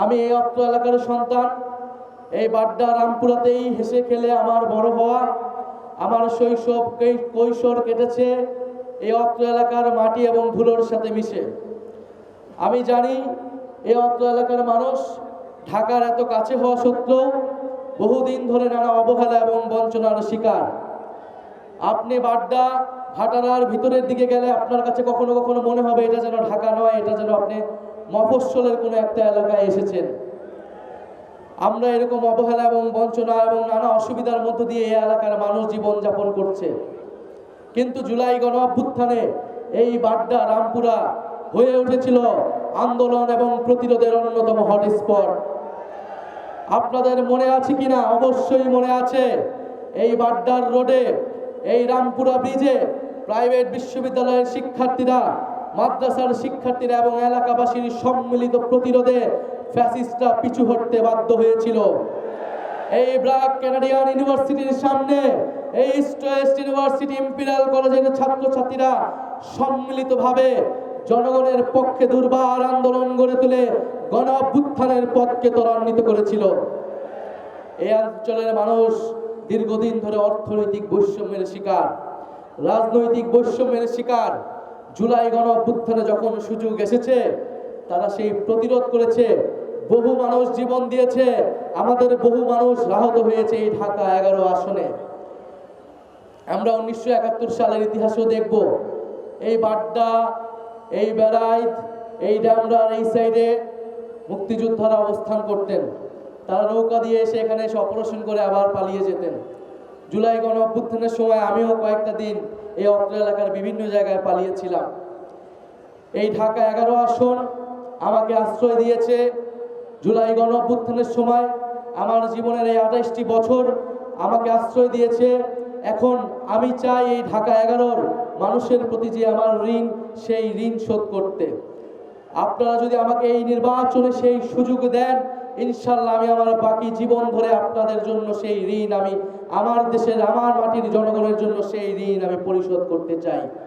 আমি এই অত্র এলাকার সন্তান। এই বাড্ডা রামপুরাতেই হেসে খেলে আমার বড় হওয়া। আমার শৈশব কৈশোর কেটেছে এই অত্র এলাকার মাটি এবং ধুলোর সাথে মিশে। আমি জানি এই অত্র এলাকার মানুষ ঢাকার এত কাছে হওয়া সত্ত্বেও বহুদিন ধরে নানা অবহেলা এবং বঞ্চনার শিকার। আপনি বাড্ডা ভাটারার ভিতরের দিকে গেলে আপনার কাছে কখনো কখনো মনে হবে এটা যেন ঢাকা নয়, এটা যেন আপনি মফস্বলের কোনো একটা এলাকায় এসেছেন। আমরা এরকম অবহেলা এবং বঞ্চনা এবং নানা অসুবিধার মধ্য দিয়ে এই এলাকার মানুষ জীবনযাপন করছে। কিন্তু জুলাই গণ অভ্যুত্থানে এই বাড্ডা রামপুরা হয়ে উঠেছিল আন্দোলন এবং প্রতিরোধের অন্যতম হটস্পট। আপনাদের মনে আছে কিনা? অবশ্যই মনে আছে। এই বাড্ডার রোডে, এই রামপুরা ব্রিজে প্রাইভেট বিশ্ববিদ্যালয়ের শিক্ষার্থীরা, মাদ্রাসার শিক্ষার্থীরা এবং এলাকাবাসীর সম্মিলিত প্রতিরোধে ফ্যাসিস্টরা পিছু হটতে বাধ্য হয়েছিল। এই ব্র্যাক কানাডিয়ান ইউনিভার্সিটির সামনে, এই ইস্ট ওয়েস্ট ইউনিভার্সিটি ইম্পেরিয়াল কলেজের ছাত্রছাত্রীরা সম্মিলিতভাবে জনগণের পক্ষে দুর্বার আন্দোলন গড়ে তুলে গণ অভ্যুত্থানের পথকে ত্বরান্বিত করেছিল। এই অঞ্চলের মানুষ দীর্ঘদিন ধরে অর্থনৈতিক বৈষম্যের শিকার, রাজনৈতিক বৈষম্যের শিকার। জুলাই গণ অভ্যুত্থানে যখন সুযোগ এসেছে, তারা সেই প্রতিরোধ করেছে। বহু মানুষ জীবন দিয়েছে, আমাদের বহু মানুষ আহত হয়েছে এই ঢাকা 11 আসনে। আমরা 1971 সালের ইতিহাসও দেখব। এই বাড্ডা, এই বেড়াইত, এই ডামরার এই সাইডে মুক্তিযোদ্ধারা অবস্থান করতেন। তারা নৌকা দিয়ে এসে এখানে এসে অপারেশন করে আবার পালিয়ে যেতেন। জুলাই গণ অভ্যুত্থানের সময় আমিও কয়েকটা দিন এই অত্র এলাকার বিভিন্ন জায়গায় পালিয়েছিলাম। এই ঢাকা 11 আসন আমাকে আশ্রয় দিয়েছে। জুলাই গণ অভ্যুত্থানের সময় আমার জীবনের এই 28টি বছর আমাকে আশ্রয় দিয়েছে। এখন আমি চাই এই ঢাকা 11 মানুষের প্রতি যে আমার ঋণ, সেই ঋণ শোধ করতে। আপনারা যদি আমাকে এই নির্বাচনে সেই সুযোগ দেন, ইনশাল্লাহ আমি আমার বাকি জীবন ধরে আপনাদের জন্য সেই ঋণ, আমি আমার দেশের, আমার মাটির জনগণের জন্য সেই ঋণ আমি পরিশোধ করতে চাই।